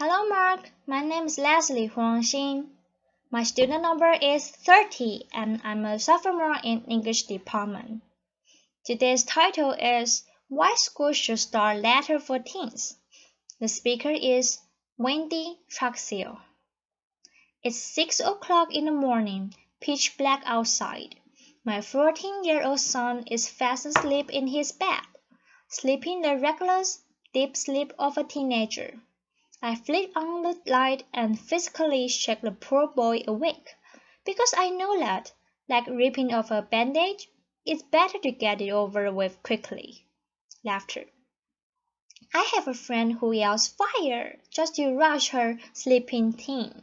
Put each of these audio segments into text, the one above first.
Hello Mark, my name is Leslie Huangxin. My student number is 30 and I'm a sophomore in English department. Today's title is Why Schools Should Start Later for Teens. The speaker is Wendy Troxel. It's 6 o'clock in the morning, pitch black outside. My 14-year-old son is fast asleep in his bed, sleeping the reckless, deep sleep of a teenager. I flick on the light and physically shake the poor boy awake, because I know that, like ripping off a bandage, it's better to get it over with quickly. Laughter. I have a friend who yells fire just to rush her sleeping teen,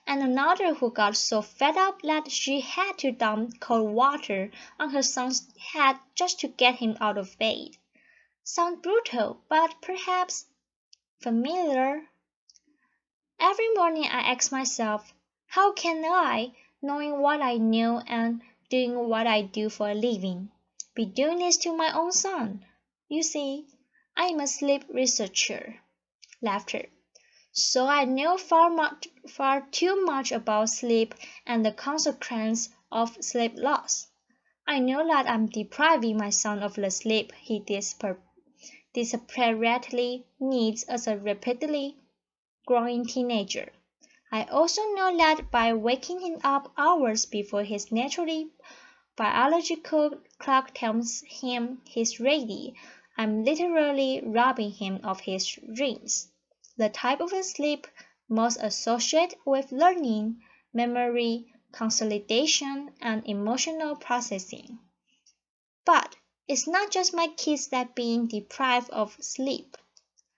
and another who got so fed up that she had to dump cold water on her son's head just to get him out of bed. Sounds brutal, but perhaps familiar. Every morning I ask myself, how can I, knowing what I know and doing what I do for a living, be doing this to my own son? You see, I am a sleep researcher. Laughter. So I know far too much about sleep and the consequence of sleep loss. I know that I'm depriving my son of the sleep he desperately needs as a rapidly growing teenager. I also know that by waking him up hours before his naturally biological clock tells him he's ready, I'm literally robbing him of his dreams, the type of sleep most associated with learning, memory, consolidation, and emotional processing. But it's not just my kids that being deprived of sleep.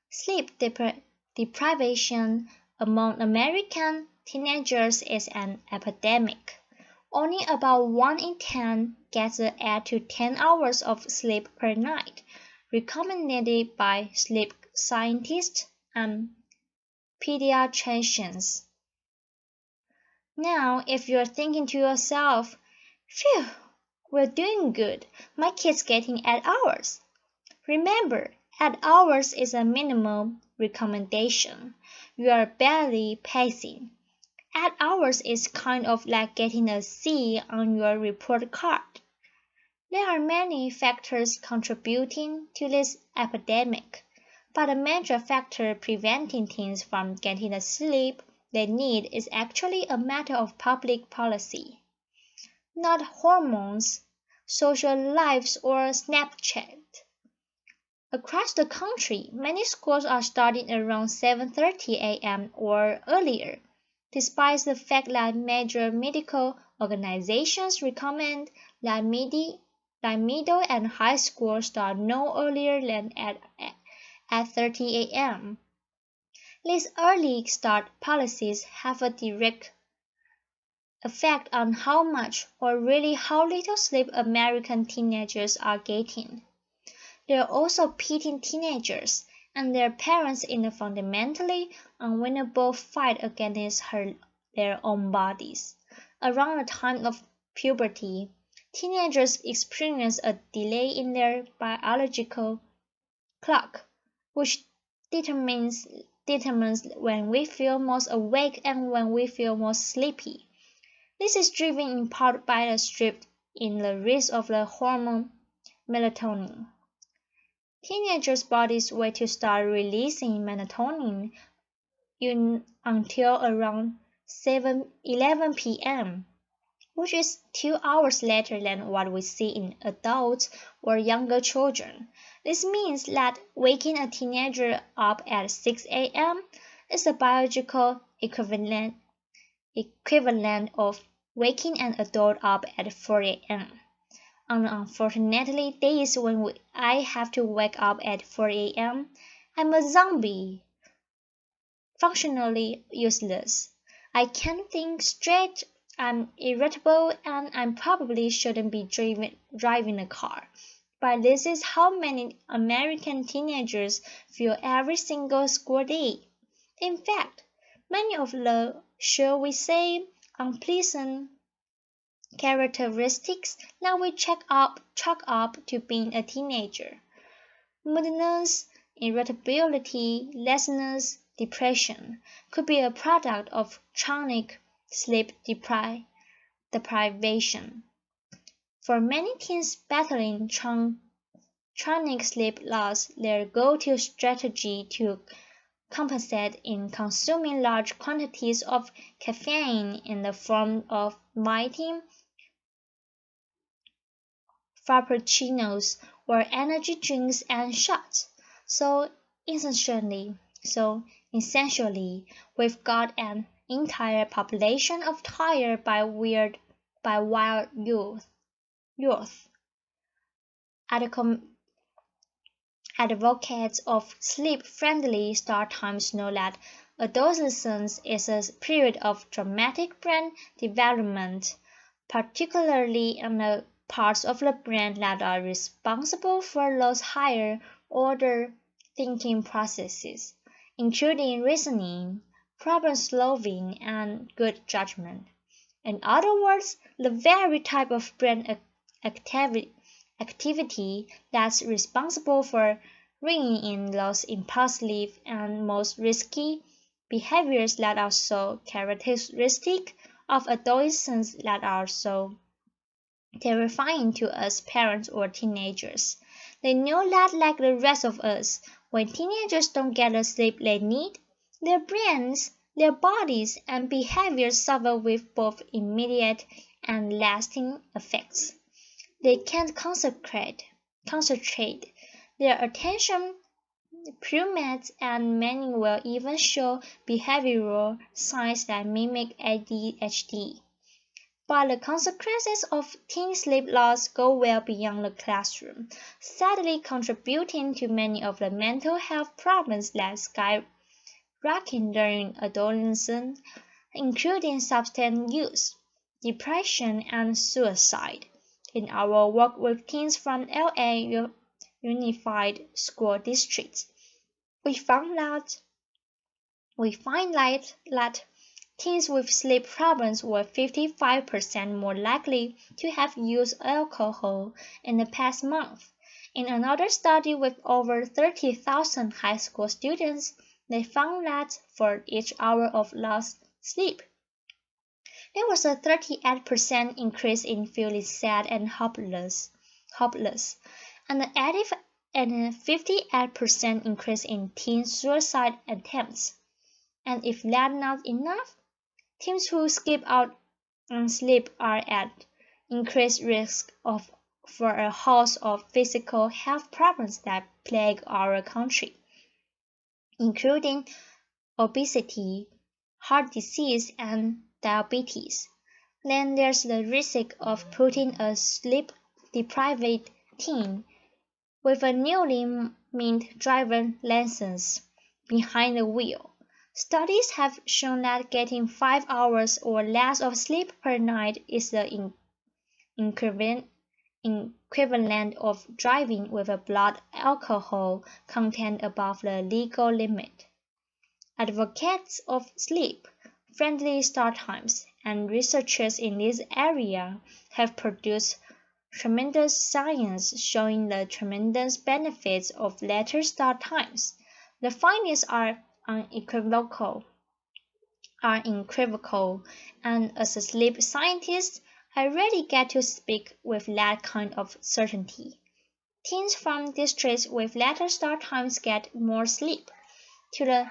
Sleep deprivation among American teenagers is an epidemic. Only about 1 in 10 gets the 8 to 10 hours of sleep per night, recommended by sleep scientists and pediatricians. Now, if you're thinking to yourself, phew, we're doing good, my kid's getting 8 hours. Remember, 8 hours is a minimum recommendation. You are barely pacing. 8 hours is kind of like getting a C on your report card. There are many factors contributing to this epidemic, but a major factor preventing teens from getting the sleep they need is actually a matter of public policy, not hormones, social lives, or Snapchat. Across the country, many schools are starting around 7:30 a.m. or earlier, despite the fact that major medical organizations recommend that middle and high schools start no earlier than at 8:30 a.m. These early start policies have a direct effect on how much or really how little sleep American teenagers are getting. They are also pitting teenagers and their parents in a fundamentally unwinnable fight against their own bodies. Around the time of puberty, teenagers experience a delay in their biological clock, which determines when we feel most awake and when we feel most sleepy. This is driven in part by the shift in the release of the hormone melatonin. Teenagers' bodies wait to start releasing melatonin until around 11 p.m., which is 2 hours later than what we see in adults or younger children. This means that waking a teenager up at 6 a.m. is the biological equivalent of waking an adult up at 4 a.m. On unfortunately days when I have to wake up at 4 a.m., I'm a zombie, functionally useless. I can't think straight, I'm irritable, and I probably shouldn't be driving a car. But this is how many American teenagers feel every single school day. In fact, many of the, shall we say, unpleasant characteristics that we chalk up to being a teenager: moodiness, irritability, laziness, depression could be a product of chronic sleep deprivation. For many teens battling chronic sleep loss, their go-to strategy to compensate in consuming large quantities of caffeine in the form of vitamin frappuccinos or energy drinks and shots. So essentially, we've got an entire population of tired by wild youth. Advocates of sleep-friendly start times know that adolescence is a period of dramatic brain development, particularly in the parts of the brain that are responsible for those higher order thinking processes, including reasoning, problem solving, and good judgment. In other words, the very type of brain activity that's responsible for bringing in those impulsive and most risky behaviors that are so characteristic of adolescents that are so terrifying to us parents or teenagers. They know that, like the rest of us, when teenagers don't get the sleep they need, their brains, their bodies, and behaviors suffer with both immediate and lasting effects. They can't concentrate their attention plummets, and many will even show behavioral signs that mimic ADHD. But the consequences of teen sleep loss go well beyond the classroom, sadly contributing to many of the mental health problems that skyrocket during adolescence, including substance use, depression, and suicide. In our work with teens from LA Unified School District, we find that teens with sleep problems were 55% more likely to have used alcohol in the past month. In another study with over 30,000 high school students, they found that for each hour of lost sleep, there was a 38% increase in feeling sad and hopeless, and a 58% increase in teen suicide attempts. And if that's not enough, teens who skip out on sleep are at increased risk for a host of physical health problems that plague our country, including obesity, heart disease, and diabetes. Then there's the risk of putting a sleep-deprived teen with a newly mint driver's license behind the wheel. Studies have shown that getting 5 hours or less of sleep per night is the equivalent of driving with a blood alcohol content above the legal limit. Advocates of sleep-friendly start times and researchers in this area have produced tremendous science showing the tremendous benefits of later start times. The findings are unequivocal, and as a sleep scientist, I rarely get to speak with that kind of certainty. Teens from districts with later start times get more sleep. To the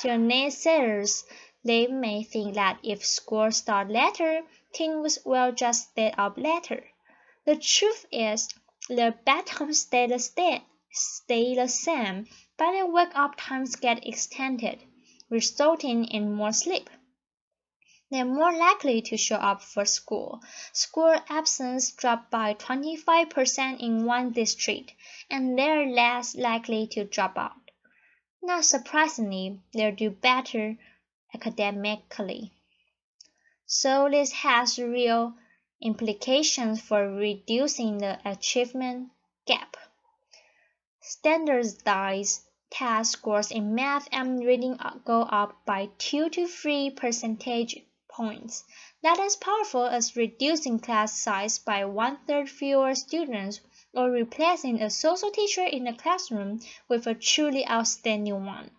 naysayers, they may think that if school start later, teens will just stay up later. The truth is, their bedtimes stay the same, but their wake-up times get extended, resulting in more sleep. They're more likely to show up for school. School absence dropped by 25% in one district, and they're less likely to drop out. Not surprisingly, they do better academically. So this has real implications for reducing the achievement gap. Standardized test scores in math and reading go up by 2 to 3 percentage points. That is powerful as reducing class size by 1/3 fewer students or replacing a social teacher in the classroom with a truly outstanding one.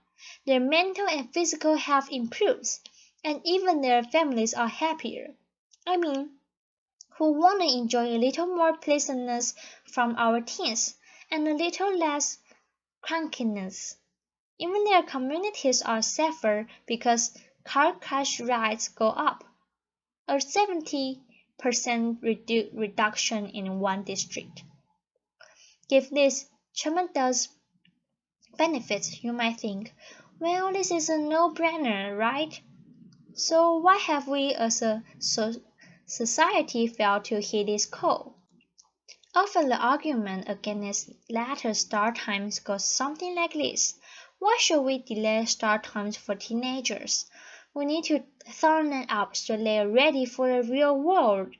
Their mental and physical health improves, and even their families are happier. I mean, who want to enjoy a little more pleasantness from our teens and a little less crankiness. Even their communities are safer because car crash rates go up, a 70% reduction in one district. Give this tremendous benefits, you might think, well, this is a no-brainer, right? So why have we as a society failed to heed this call? Often the argument against later start times goes something like this. Why should we delay start times for teenagers? We need to turn them up so they are ready for the real world.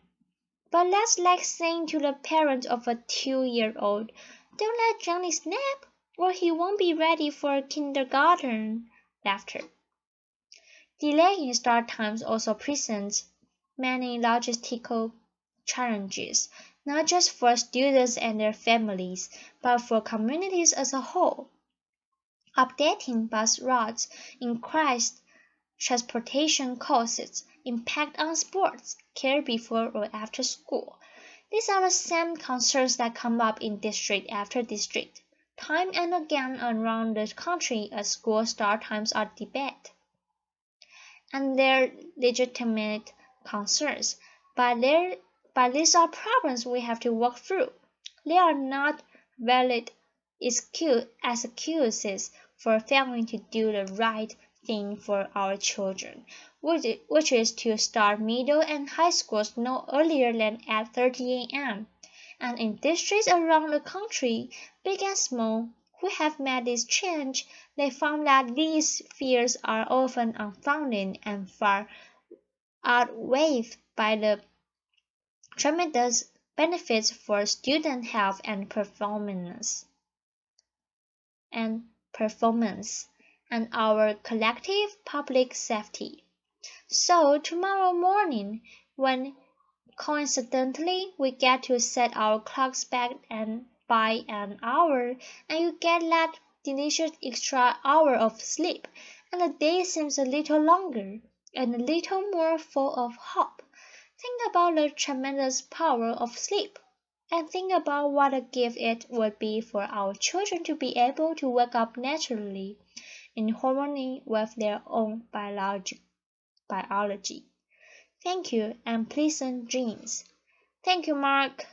But that's like saying to the parent of a 2-year-old, don't let Johnny snap, or he won't be ready for kindergarten. Laughter. Delay in start times also presents many logistical challenges, not just for students and their families, but for communities as a whole. Updating bus routes, increased transportation costs, impact on sports, care before or after school. These are the same concerns that come up in district after district, time and again around the country as school start times are debated. And they're legitimate concerns, but these are problems we have to work through. They are not valid excuses for failing to do the right thing for our children, which is to start middle and high schools no earlier than at 30 a.m. And in districts around the country, big and small, who have made this change, they found that these fears are often unfounded and far outweighed by the tremendous benefits for student health and performance and our collective public safety. So tomorrow morning, when coincidentally we get to set our clocks back and by an hour, and you get that delicious extra hour of sleep, and the day seems a little longer and a little more full of hope. Think about the tremendous power of sleep, and think about what a gift it would be for our children to be able to wake up naturally in harmony with their own biology. Thank you and pleasant dreams. Thank you, Mark.